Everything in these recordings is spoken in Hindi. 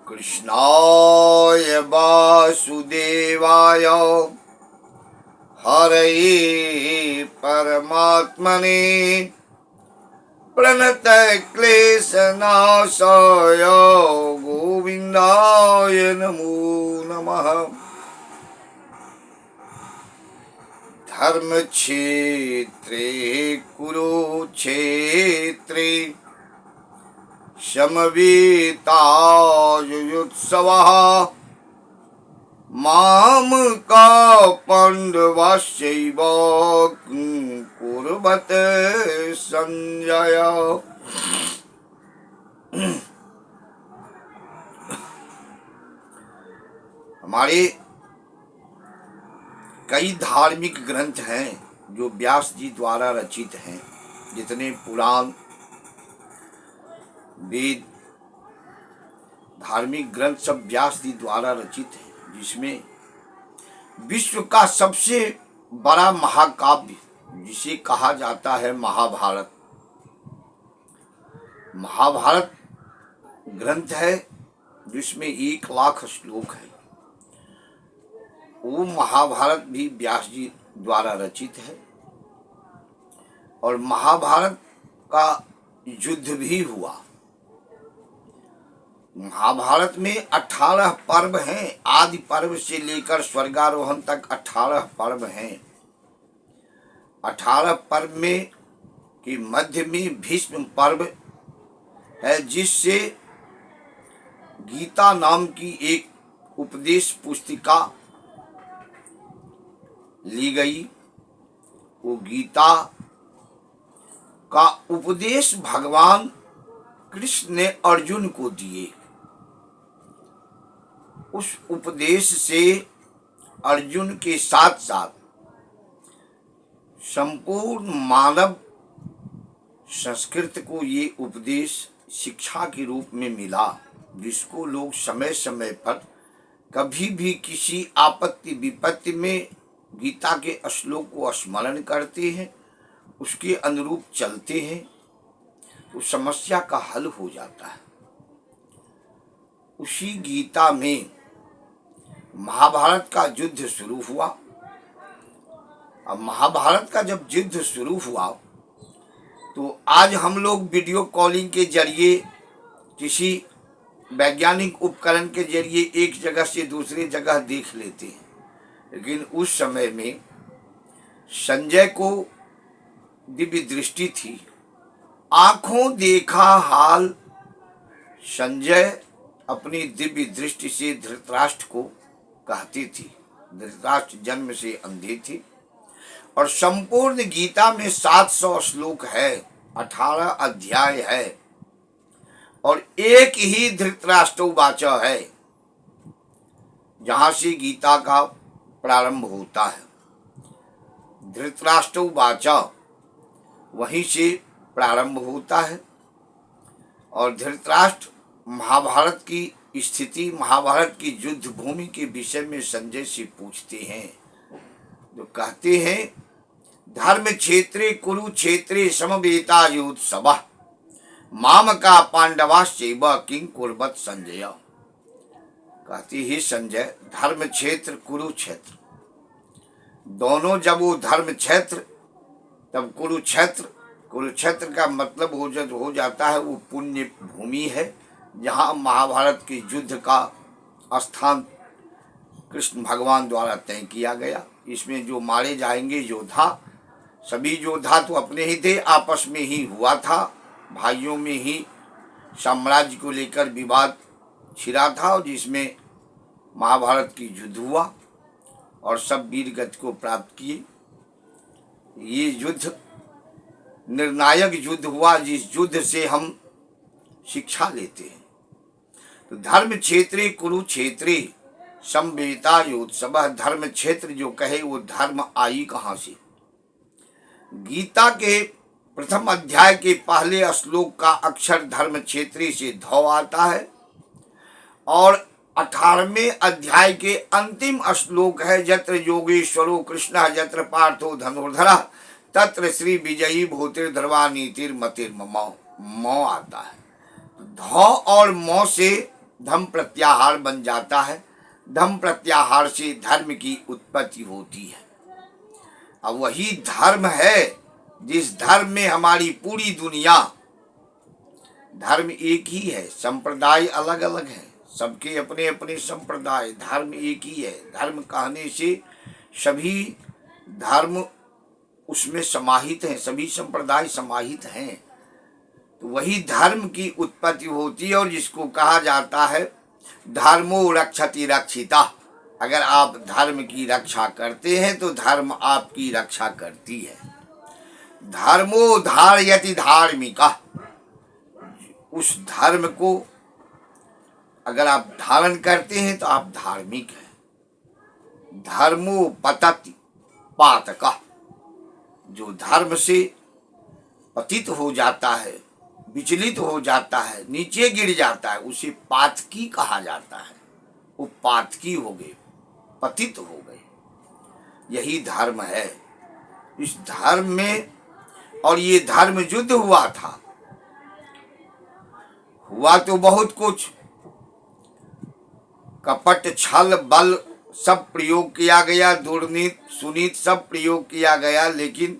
कृष्णाय वासुदेवाय हरये परमात्मने प्रणतक्लेशनाशाय गोविन्दाय नमो नमः। धर्मक्षेत्रे कुरुक्षेत्रे समवेतायुयुत्सवः मामका पाण्डवाश्चैव कुर्वत संजय। हमारे कई धार्मिक ग्रंथ हैं जो व्यास जी द्वारा रचित हैं। जितने पुराण वेद धार्मिक ग्रंथ सब व्यास जी द्वारा रचित हैं, जिसमें विश्व का सबसे बड़ा महाकाव्य जिसे कहा जाता है महाभारत, महाभारत ग्रंथ है जिसमें 1,00,000 श्लोक है। वो महाभारत भी व्यास जी द्वारा रचित है और महाभारत का युद्ध भी हुआ। महाभारत में 18 पर्व हैं। आदि पर्व से लेकर स्वर्गारोहण तक 18 पर्व हैं। 18 पर्व में के मध्य में भीष्म पर्व है, जिससे गीता नाम की एक उपदेश पुस्तिका ली गई। वो गीता का उपदेश भगवान कृष्ण ने अर्जुन को दिए। उस उपदेश से अर्जुन के साथ साथ संपूर्ण मानव संस्कृति को ये उपदेश शिक्षा के रूप में मिला, जिसको लोग समय समय पर कभी भी किसी आपत्ति विपत्ति में गीता के श्लोक को स्मरण करते हैं, उसके अनुरूप चलते हैं, तो समस्या का हल हो जाता है। उसी गीता में महाभारत का युद्ध शुरू हुआ। अब महाभारत का जब युद्ध शुरू हुआ तो आज हम लोग वीडियो कॉलिंग के जरिए किसी वैज्ञानिक उपकरण के जरिए एक जगह से दूसरी जगह देख लेते हैं, लेकिन उस समय में संजय को दिव्य दृष्टि थी। आंखों देखा हाल संजय अपनी दिव्य दृष्टि से धृतराष्ट्र को कहती थी। धृतराष्ट्र जन्म से अंधे थे और संपूर्ण गीता में 700 श्लोक है, 18 अध्याय है और एक ही धृतराष्ट्रवाच है जहां से गीता का प्रारंभ होता है। धृतराष्ट्रवाच वहीं से प्रारंभ होता है और धृतराष्ट्र महाभारत की स्थिति, महाभारत की युद्ध भूमि के विषय में संजय से पूछते हैं, जो कहते हैं धर्म क्षेत्रे कुरुक्षेत्रे समवेतायुत्सवः मामका पांडवाश्चैव किं कुर्वत संजय। कहती ही संजय, धर्म क्षेत्र कुरुक्षेत्र दोनों, जब वो धर्म क्षेत्र तब कुरुक्षेत्र, कुरुक्षेत्र का मतलब हो जाता है वो पुण्य भूमि है, जहाँ महाभारत के युद्ध का स्थान कृष्ण भगवान द्वारा तय किया गया। इसमें जो मारे जाएंगे योद्धा, सभी योद्धा तो अपने ही थे, आपस में ही हुआ था, भाइयों में ही साम्राज्य को लेकर विवाद छिड़ा था और जिसमें महाभारत की युद्ध हुआ और सब वीर गति को प्राप्त किए। ये युद्ध निर्णायक युद्ध हुआ, जिस युद्ध से हम शिक्षा लेते हैं। तो धर्म क्षेत्रे कुरुक्षेत्रे समवेतायुत्सवः, धर्म क्षेत्र जो कहे वो धर्म आई कहाँ से? गीता के प्रथम अध्याय के पहले श्लोक का अक्षर धर्म क्षेत्री से धौ आता है और 18वें अध्याय के अंतिम श्लोक है यत्र योगेश्वरो कृष्ण यत्र पार्थो धनुर्धरः तत्र श्री विजयी भूतिर्धर्वा नीतिर्मतिर्ममौ। मौ आता है। धौ और मौ से धम प्रत्याहार बन जाता है। धम प्रत्याहार से धर्म की उत्पत्ति होती है। अब वही धर्म है जिस धर्म में हमारी पूरी दुनिया, धर्म एक ही है, संप्रदाय अलग अलग है, सबके अपने अपने संप्रदाय, धर्म एक ही है। धर्म कहने से सभी धर्म उसमें समाहित हैं, सभी संप्रदाय समाहित हैं। तो वही धर्म की उत्पत्ति होती है और जिसको कहा जाता है धर्मो रक्षति रक्षिता। अगर आप धर्म की रक्षा करते हैं तो धर्म आपकी रक्षा करती है। धर्मो धारयति धार्मिका। उस धर्म को अगर आप धारण करते हैं तो आप धार्मिक हैं। धर्मो पतति पातका। जो धर्म से पतित हो जाता है, विचलित हो जाता है, नीचे गिर जाता है, उसे पातकी कहा जाता है। वो पातकी हो गए, पतित हो गए। यही धर्म है। इस धर्म में, और ये धर्म युद्ध हुआ था, हुआ तो बहुत कुछ, कपट छल बल सब प्रयोग किया गया, दुर्नीत सुनीत सब प्रयोग किया गया, लेकिन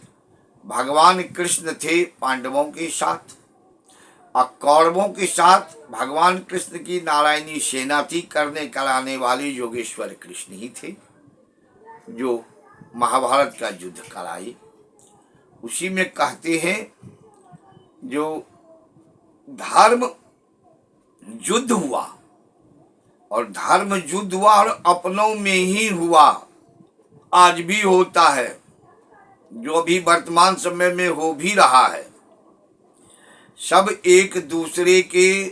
भगवान कृष्ण थे पांडवों के साथ और कौरवों के साथ। भगवान कृष्ण की नारायणी सेना थी, करने कराने वाले योगेश्वर कृष्ण ही थे जो महाभारत का युद्ध कराए। उसी में कहते हैं जो धर्म युद्ध हुआ, और धर्म युद्ध हुआ और अपनों में ही हुआ, आज भी होता है, जो भी वर्तमान समय में हो भी रहा है। सब एक दूसरे के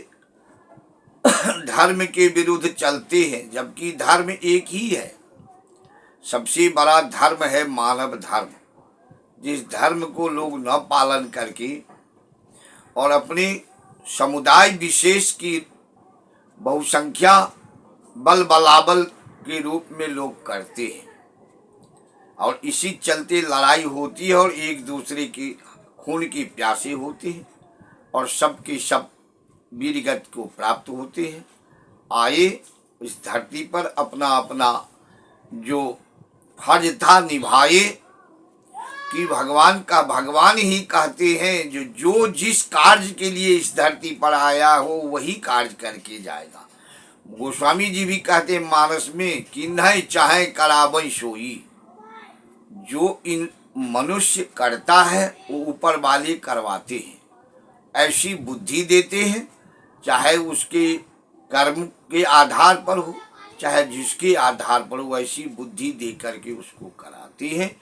धर्म के विरुद्ध चलते हैं, जबकि धर्म एक ही है। सबसे बड़ा धर्म है मानव धर्म। जिस धर्म को लोग न पालन करके और अपने समुदाय विशेष की बहुसंख्या बल बलाबल के रूप में लोग करते हैं, और इसी चलते लड़ाई होती है और एक दूसरे के खून की प्यासे होते हैं और सबके सब वीरगति को प्राप्त होते हैं। आए इस धरती पर अपना अपना जो फर्ज था निभाए, कि भगवान का भगवान ही कहते हैं जो जिस कार्य के लिए इस धरती पर आया हो वही कार्य करके जाएगा। गोस्वामी जी भी कहते हैं मानस में कि नहीं चाहे करावई सोई। जो इन मनुष्य करता है वो ऊपर वाले करवाते हैं, ऐसी बुद्धि देते हैं, चाहे उसके कर्म के आधार पर हो चाहे जिसके आधार पर हो, ऐसी बुद्धि दे करके उसको कराते हैं।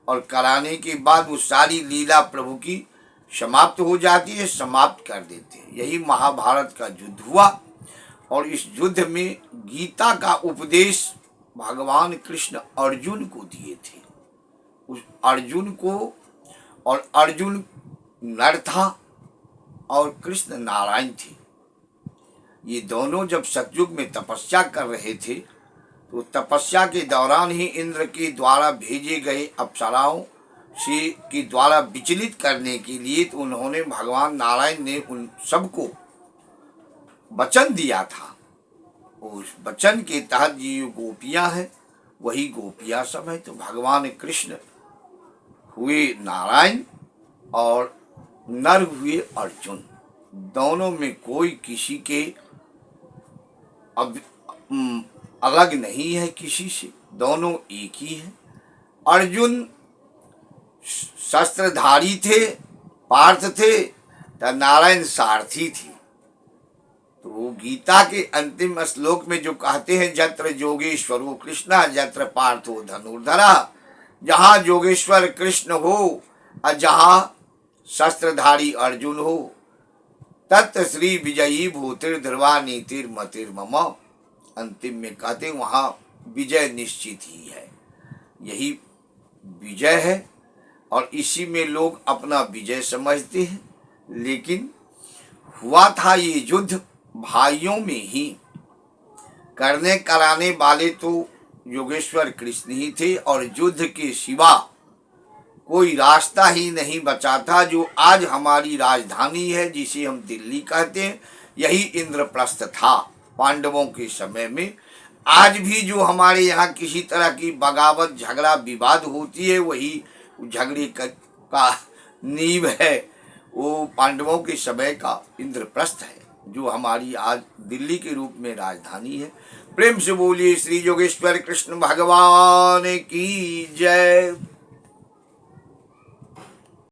और कराने के बाद वो सारी लीला प्रभु की समाप्त हो जाती है, समाप्त कर देते हैं। यही महाभारत का युद्ध हुआ, और इस युद्ध में गीता का उपदेश भगवान कृष्ण अर्जुन को दिए थे। उस अर्जुन को, और अर्जुन नर था और कृष्ण नारायण थे। ये दोनों जब सतयुग में तपस्या कर रहे थे तो तपस्या के दौरान ही इंद्र के द्वारा भेजे गए अप्सराओं से के द्वारा विचलित करने के लिए तो उन्होंने, भगवान नारायण ने उन सबको वचन दिया था। उस वचन के तहत जो गोपियां हैं वही गोपियां सब हैं। तो भगवान कृष्ण हुए नारायण और नर हुए अर्जुन। दोनों में कोई किसी के अब अलग नहीं है किसी से, दोनों एक ही है। अर्जुन शस्त्रधारी थे, पार्थ थे, तो नारायण सारथी थे। तो गीता के अंतिम श्लोक में जो कहते हैं जत्र योगेश्वरो कृष्ण जत्र पार्थो धनुर्धरा, जहाँ योगेश्वर कृष्ण हो और जहाँ शस्त्रधारी अर्जुन हो, तत् श्री विजयी भूतिर ध्रुवा नीतिर मतिर मम। अंतिम में कहते वहाँ विजय निश्चित ही है। यही विजय है और इसी में लोग अपना विजय समझते हैं। लेकिन हुआ था ये युद्ध भाइयों में ही, करने कराने वाले तो योगेश्वर कृष्ण ही थे, और युद्ध के सिवा कोई रास्ता ही नहीं बचा था। जो आज हमारी राजधानी है जिसे हम दिल्ली कहते हैं, यही इंद्रप्रस्थ था। पांडवों के समय में। आज भी जो हमारे यहाँ किसी तरह की बगावत, झगड़ा, विवाद होती है, वही झगड़े का नींव है, वो पांडवों के समय का इंद्रप्रस्थ है, जो हमारी आज दिल्ली के रूप में राजधानी है। प्रेम से बोलिए श्री योगेश्वर कृष्ण भगवान की जय।